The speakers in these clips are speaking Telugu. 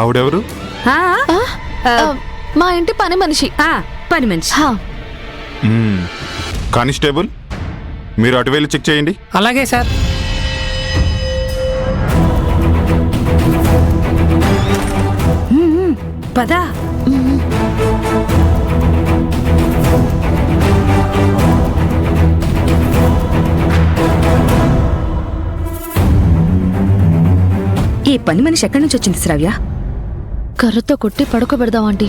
ఆవిడెవరు? మా ఇంటి పని మనిషి. పని మనిషి. కానిస్టేబుల్, మీరు అటు వెళ్ళి చెక్ చేయండి. అలాగే సార్. పదా. ఈ పని మనిషి ఎక్కడి నుంచి వచ్చింది శ్రావ్య? కర్రతో కొట్టి పడుకోబెడదాం ఆంటీ.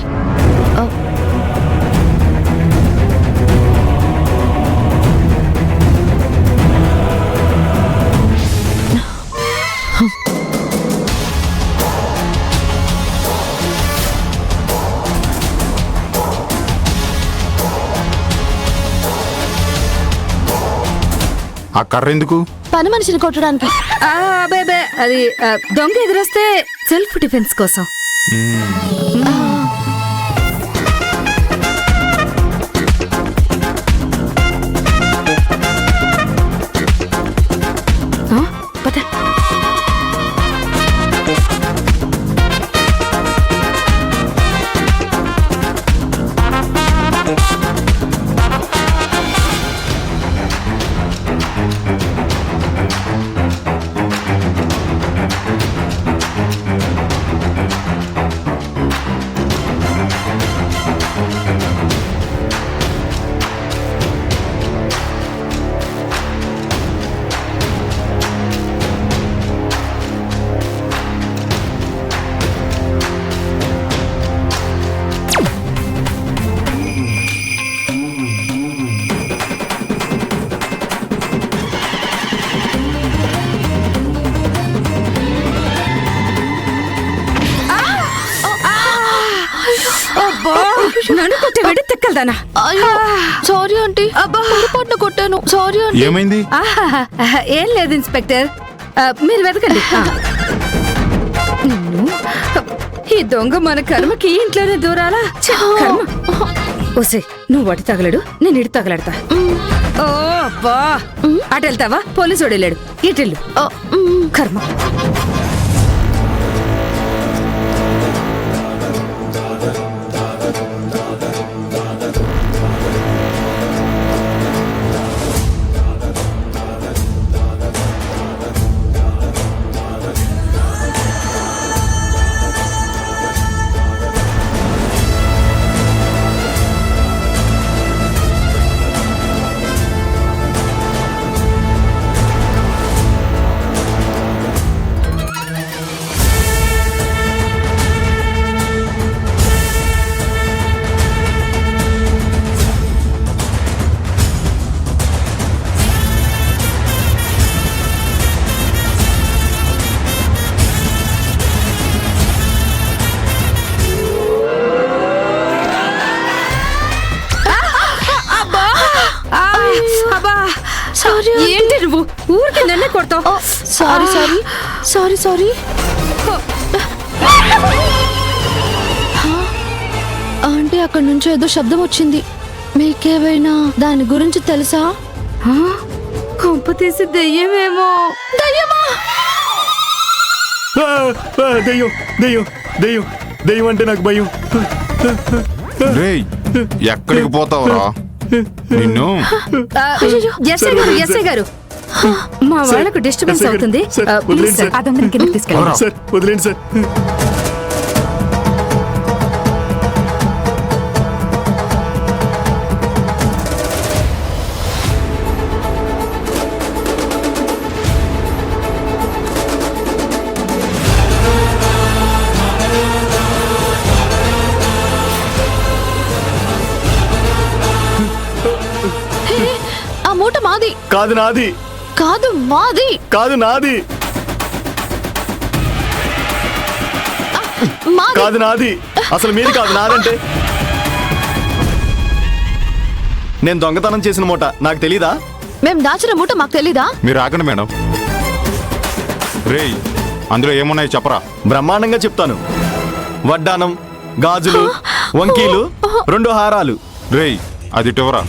ఆ కర్ర ఎందుకు? పని మనిషిని కొట్టడానికి. అబ్బే, అది దొంగ ఎదురొస్తే సెల్ఫ్ డిఫెన్స్ కోసం. పద. నన్ను కొట్టే వెడి తెక్కలదానా? సారీ ఆంటీ, పొరపాటున కొట్టాను. Sorry aunty. ఏమైంది? ఏం లేదు ఇన్స్పెక్టర్, మీరు వెతకండి. ఈ దొంగ మన కర్మకి ఇంట్లోనే దూరాలా? కర్మ. ఓసే, నువ్వు వాటి తగలడు, నేను ఇటు తగలడతా. ఓ అబ్బా, అటు వెళ్తావా? పోలీసు వాడు వెళ్ళాడు, ఇటెళ్ళు. కర్మ. ఏంటి నువ్వు ఊరికి నన్నే కొడతావు? Sorry sorry sorry sorry. Aunty, అక్కడి నుంచి ఏదో శబ్దం వచ్చింది. మీకేమైనా దాని గురించి తెలుసా? కొంప తీసి దెయ్యమేమో. దయ్యమా? దెయ్యం దెయ్యం దెయ్యం దెయ్యం అంటే నాకు భయం. రేయ్, ఎక్కడికి పోతావురా నిన్ను? ఎస్ఐ గారు, మా వాళ్ళకు డిస్టర్బెన్స్ అవుతుంది. సార్ వదిలేండి సార్. ఆ మూట మాది. కాదు నాది. కాదు మాది. కాదు నాది. కాదు నాది. అసలు మీది కాదు, నాదంటే. నేను దొంగతనం చేసిన మూట నాకు తెలీదా? మేం దాచిన మూట మాకు తెలీదా? మీరు ఆగండి మేడం. రేయ్, అందులో ఏమున్నాయో చెప్పరా? బ్రహ్మాండంగా చెప్తాను. వడ్డానం, గాజులు, వంకీలు, 2 హారాలు. రేయ్, అది ఇటువరా.